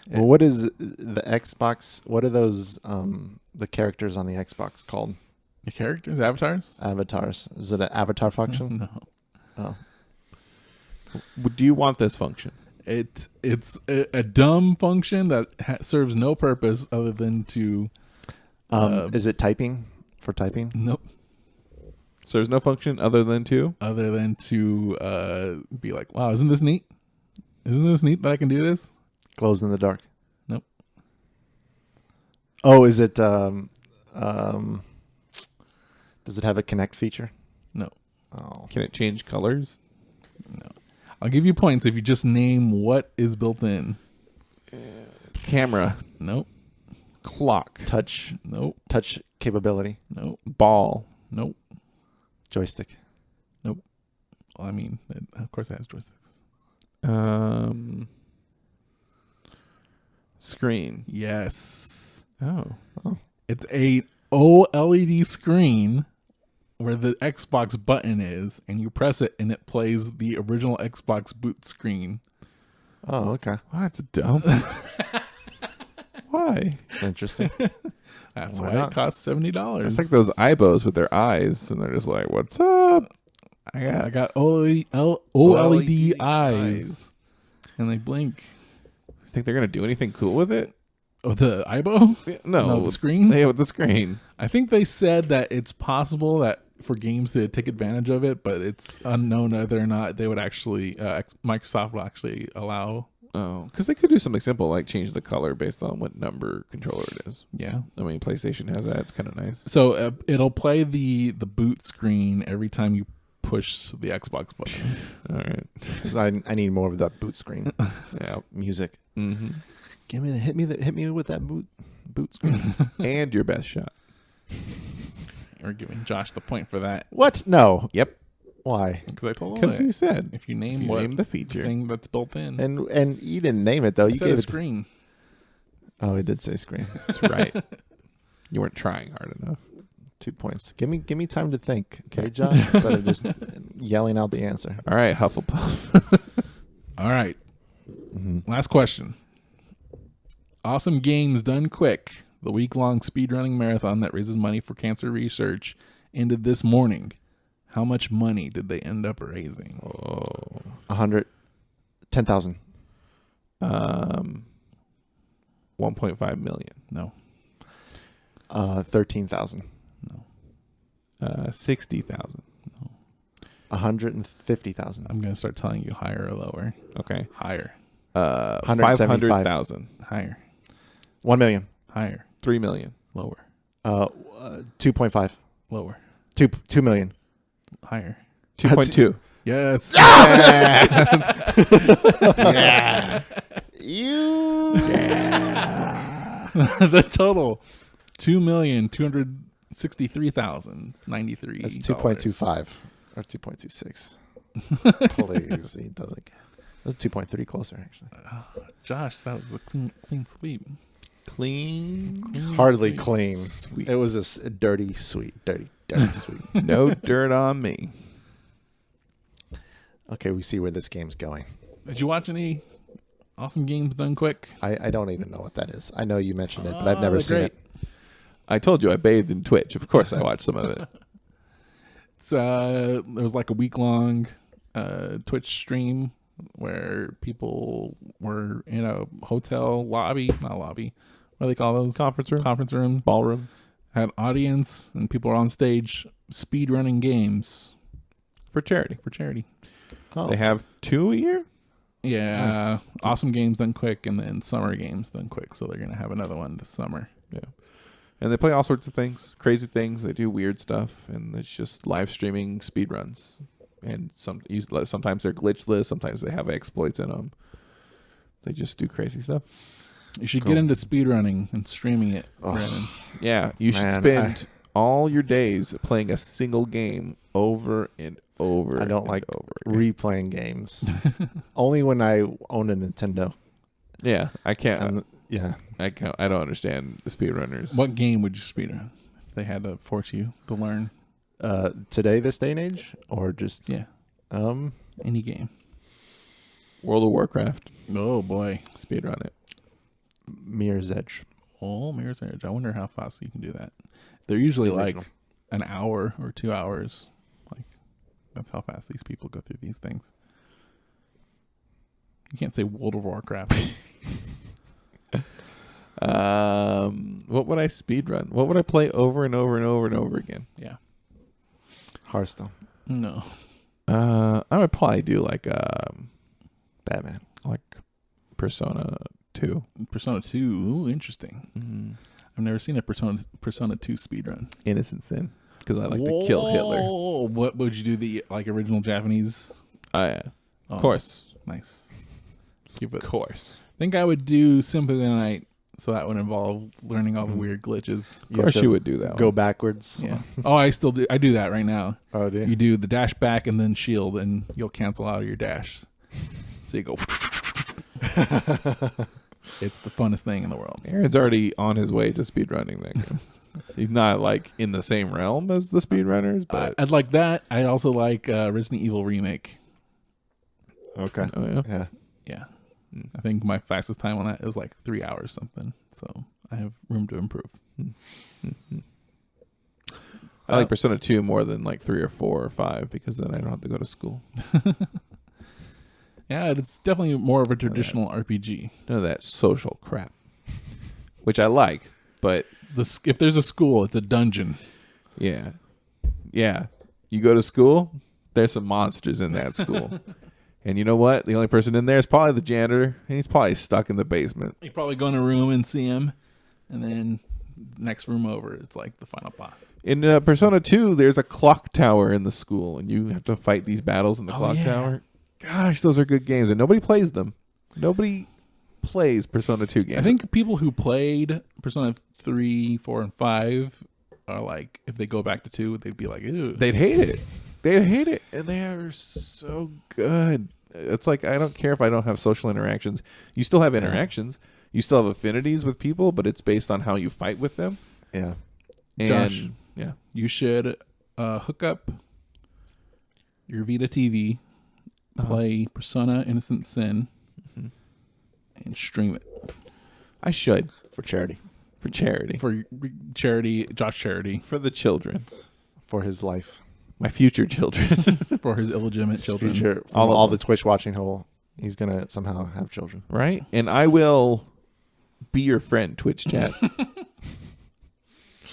Well, what is the Xbox? What are those the characters on the Xbox called? The characters, avatars? Avatars. Is it an avatar function? No. Oh, Do you want this function? It's a dumb function that serves no purpose other than to. is it typing for typing? Nope. So there's no function other than to? Other than to be like, wow, isn't this neat? Isn't this neat that I can do this? Glows in the dark. Nope. Oh, is it? Does it have a connect feature? No. Oh, Can it change colors? No. I'll give you points if you just name what is built in. Camera. Nope. Clock. touch Nope. capability. Nope. Ball. Nope. Joystick. Well, I mean, of course it has joysticks. Screen. Yes. Oh. It's a OLED screen where the Xbox button is, and you press it, and it plays the original Xbox boot screen. Oh, okay. Well, that's dumb. Why? Interesting. That's Why why not? it costs $70. It's like those IBOs with their eyes, and they're just like, "What's up?" I got OLED eyes, and they blink. Think they're gonna do anything cool with it? Oh, the IBO? No, the screen. Yeah, with the screen. I think they said that it's possible that for games to take advantage of it, but it's unknown whether or not they would actually, Microsoft will actually allow. Oh, because they could do something simple like change the color based on what number controller it is. Yeah. I mean, PlayStation has that. It's kind of nice. So it'll play the boot screen every time you push the Xbox button. All right. 'Cause I need more of that boot screen. Yeah. Music. Mm-hmm. Give me hit me with that boot screen. And your best shot. We're giving Josh the point for that What? No. Yep. Why? because I told him Because that he said if you name if you what name the feature. thing that's built in, And you didn't name it though. I You said gave a it. screen. Oh, it did say screen. That's right. You weren't trying hard enough. 2 points. Give me time to think, okay, Josh? Instead of just yelling out the answer. All right, Hufflepuff. All right. Mm-hmm. Last question. Awesome Games Done Quick, the week-long speedrunning marathon that raises money for cancer research, ended this morning. How much money did they end up raising? 10,000. 1.5 million. No. 13,000. 60,000. 150,000. I'm going to start telling you higher or lower. Okay. Higher. 500,000. Higher. 1 million. Higher. 3 million. Lower. 2.5. Lower. 2 million. Higher. 2.2. Yes. Yeah. You. The total, 2,263,093. That's 2.25 or 2.26. Please, he doesn't. That's 2.3 closer actually. Josh, that was the clean sweep. Clean. Hardly sweep. clean. Sweet. It was a dirty sweet. Dirty sweet. No dirt on me. Okay, we see where this game's going. Did you watch any Awesome Games Done Quick? I don't even know what that is. I know you mentioned it, but I've never they're seen great. it. I told you I bathed in Twitch. Of course I watched some of it. It's there was like a week long Twitch stream where people were in a hotel lobby, not lobby, what do they call those? Conference room. Ballroom. Had audience, and people are on stage speed running games For charity. Oh, They have 2 a year? Yeah, Nice. awesome games done quick, and then summer games done quick. So they're gonna have another one this summer. Yeah. And they play all sorts of things, crazy things. They do weird stuff, and it's just live streaming speed runs. And sometimes they're glitchless, sometimes they have exploits in them. They just do crazy stuff. You should get into speedrunning and streaming it, Brandon. Yeah, you should spend all your days playing a single game over and over. I don't and like over. replaying games. Only when I own a Nintendo. Yeah, I can't. And, yeah. I don't understand the speedrunners. What game would you speedrun if they had to force you to learn? Today, this day and age, or just Yeah, any game. World of Warcraft. Oh boy, Speedrun it. Mirror's Edge. oh Mirror's Edge. I wonder how fast you can do that. They're usually The like original. an hour or 2 hours. Like that's how fast these people go through these things. You can't say World of Warcraft. What would I speedrun? What would I play over and over and over and over again? Yeah. Hearthstone. No. I would probably do like Batman. Persona 2. Persona 2. Ooh, interesting. Mm-hmm. I've never seen a Persona 2 speedrun. Innocent Sin, because I like to kill Hitler. What would you do? The original Japanese? Yeah. Oh, Of course. Nice. Of course. I think I would do Symphony of the Night, so that would involve learning all the weird glitches. Of course you would do that. Go one. backwards. Yeah. Oh, I still do. I do that right now. Oh, do You do the dash back and then shield, and you'll cancel out of your dash. So you go. It's the funnest thing in the world. Aaron's already on his way to speedrunning that game. He's not like in the same realm as the speedrunners, but I'd like that. I also like Resident Evil Remake. Okay. oh yeah. Yeah. Yeah. I think my fastest time on that is like 3 hours something. So I have room to improve. I like Persona 2 more than like 3 or 4 or 5 because then I don't have to go to school. Yeah, it's definitely more of a traditional RPG. None of that social crap, which I like, but If there's a school, it's a dungeon. yeah. You go to school, there's some monsters in that school. And you know what? The only person in there is probably the janitor, and he's probably stuck in the basement. You probably go in a room and see him, and then next room over, it's like the final boss. In Persona 2, there's a clock tower in the school, and you have to fight these battles in the clock tower. Gosh, those are good games, and nobody plays them. Nobody plays Persona 2 games. I think people who played Persona 3, 4, and 5 are like, if they go back to 2, they'd be like, ew. they'd hate it. They'd hate it, and they are so good. It's like, I don't care if I don't have social interactions. You still have interactions. You still have affinities with people, but it's based on how you fight with them. Yeah. And Josh, yeah, you should hook up your Vita TV, play Persona Innocent Sin, and stream it. I should For charity. for charity For charity, Josh Charity, for the children, For his life. my future children. for his illegitimate children. Future. From All of all them. the Twitch watching, he's going to somehow have children. Right? And I will be your friend, Twitch chat.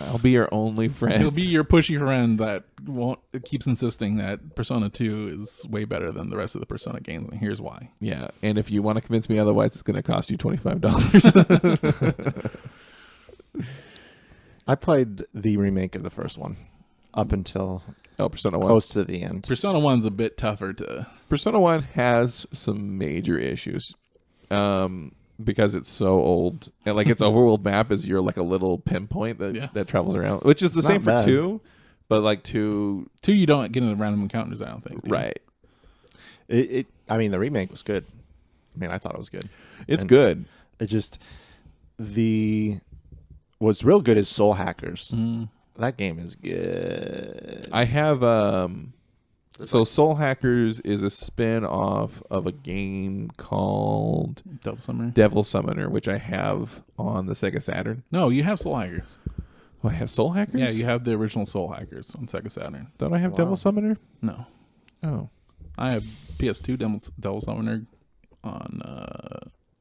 I'll be your only friend. He'll be your pushy friend that keeps insisting that Persona 2 is way better than the rest of the Persona games, and here's why. Yeah, and if you want to convince me otherwise, it's going to cost you $25. I played the remake of the first one up until Persona 1. close to the end. Persona 1's a bit tougher to... Persona 1 has some major issues. Because it's so old. And like its overworld map is your like a little pinpoint that travels around. Which is the It's same not for bad. 2. But like 2 2, you don't get into random encounters, I don't think. do you? right. I mean, the remake was good. I mean, I thought it was good. It's And good. It just what's real good is Soul Hackers. That game is good. I have so Soul Hackers is a spin-off of a game called Devil Summoner, which I have on the Sega Saturn. No, you have Soul Hackers. Oh, I have Soul Hackers? Yeah, you have the original Soul Hackers on Sega Saturn. Don't I have Wow. Devil Summoner? No. Oh. I have PS2 Devil Summoner on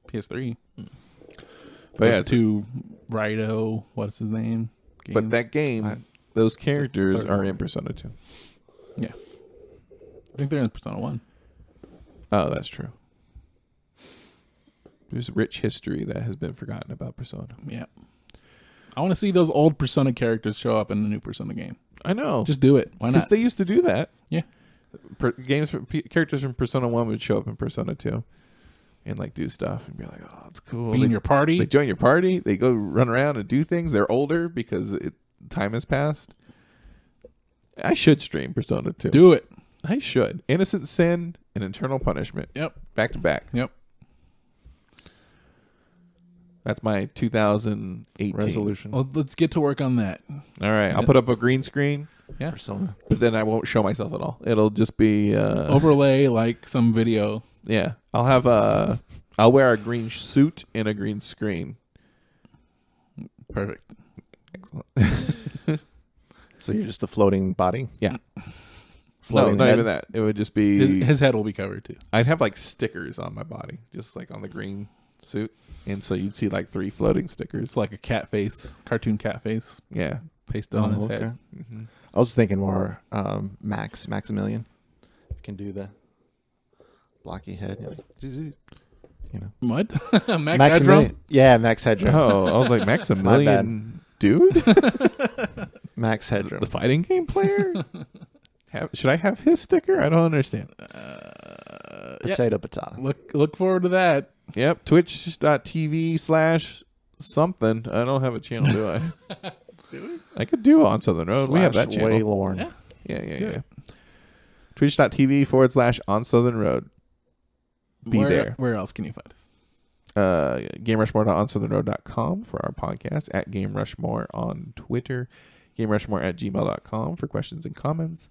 PS3. But yeah, PS2 Rido, what's his name? But that game, those characters are in Persona 2. Yeah. I think they're in Persona 1. Oh, that's true. There's rich history that has been forgotten about Persona. Yeah. I want to see those old Persona characters show up in the new Persona game. I know. Just do it. Why not? Because they used to do that. Yeah. Characters from Persona 1 would show up in Persona 2 and like do stuff and be like, oh, it's cool. Be in your party. They join your party. They go run around and do things. They're older because time has passed. I should stream Persona 2. Do it. I should. Innocent Sin and Eternal Punishment. Yep. Back to back. Yep. That's my 2018 resolution. Well, let's get to work on that. All right. I'll put up a green screen. Yeah. Persona. But then I won't show myself at all. It'll just be overlay like some video. Yeah. I'll wear a green suit and a green screen. Perfect. Excellent. So you're just the floating body? Yeah. Floating no, not head? even that. It would just be His head will be covered too. I'd have like stickers on my body, just like on the green suit. And so you'd see like 3 floating stickers. It's like a cat face, cartoon cat face Yeah. pasted on his head. Mm-hmm. I was thinking more Maximilian can do the blocky head. You're like, you know. What? Max Maximilian. Headroom? Yeah, Max Headroom. Oh, I was like Maximilian, dude. Max Headroom. The fighting game player. Should I have his sticker? I don't understand. Potato. Look forward to that. Yep. Twitch.tv/something. I don't have a channel, do I? I could do On Southern Road. We have that channel. Waylorn. Yeah. Twitch.tv/On Southern Road. There. Where else can you find us? GameRushmore.OnSouthernRoad.com for our podcast. At Game Rushmore on Twitter. GameRushmore@gmail.com for questions and comments.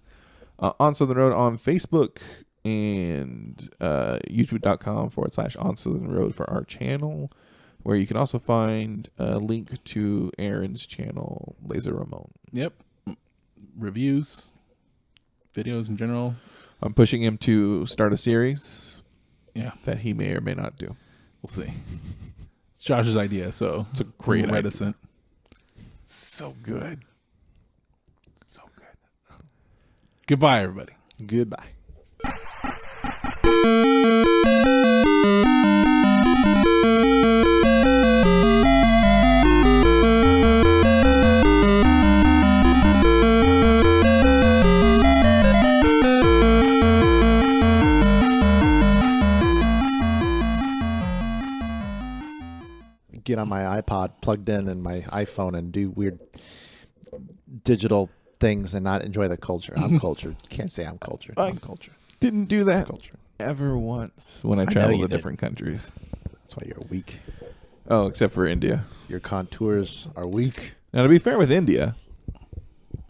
On Southern Road on Facebook. And YouTube.com/On Southern Road for our channel, where you can also find a link to Aaron's channel, Laser Ramon. Yep. Reviews, videos in general. I'm pushing him to start a series. Yeah. That he may or may not do. We'll see. It's Josh's idea, so it's a great idea. Reticent. So good. So good. Goodbye, everybody. Goodbye. Get on my iPod plugged in and my iPhone and do weird digital things and not enjoy the culture. I'm cultured. You can't say I'm cultured. I'm cultured. Didn't do that Culture. ever once when I traveled to you different countries. That's why you're weak. Oh, except for India. Your contours are weak. Now, to be fair with India,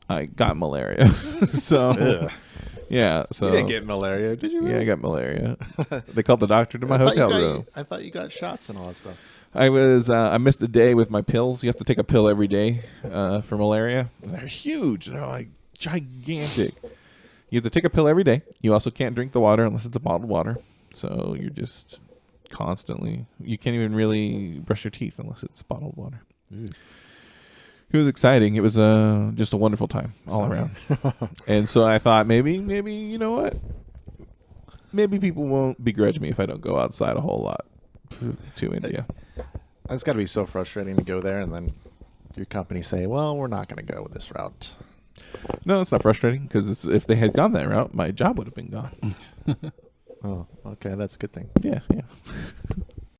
I got malaria. So, Ugh. yeah. So You didn't get malaria, did you? Yeah, I got malaria. They called the doctor to my hotel room. I thought you got shots and all that stuff. I missed a day with my pills. You have to take a pill every day for malaria. They're huge. They're like gigantic. You have to take a pill every day. You also can't drink the water unless it's a bottled water. So you're just constantly. You can't even really brush your teeth unless it's bottled water. Ooh. It was exciting. It was just a wonderful time all around. And so I thought maybe you know what? Maybe people won't begrudge me if I don't go outside a whole lot to India. It's got to be so frustrating to go there and then your company say, well, we're not going to go with this route. No, it's not frustrating because if they had gone that route, my job would have been gone. Oh, okay. That's a good thing. Yeah.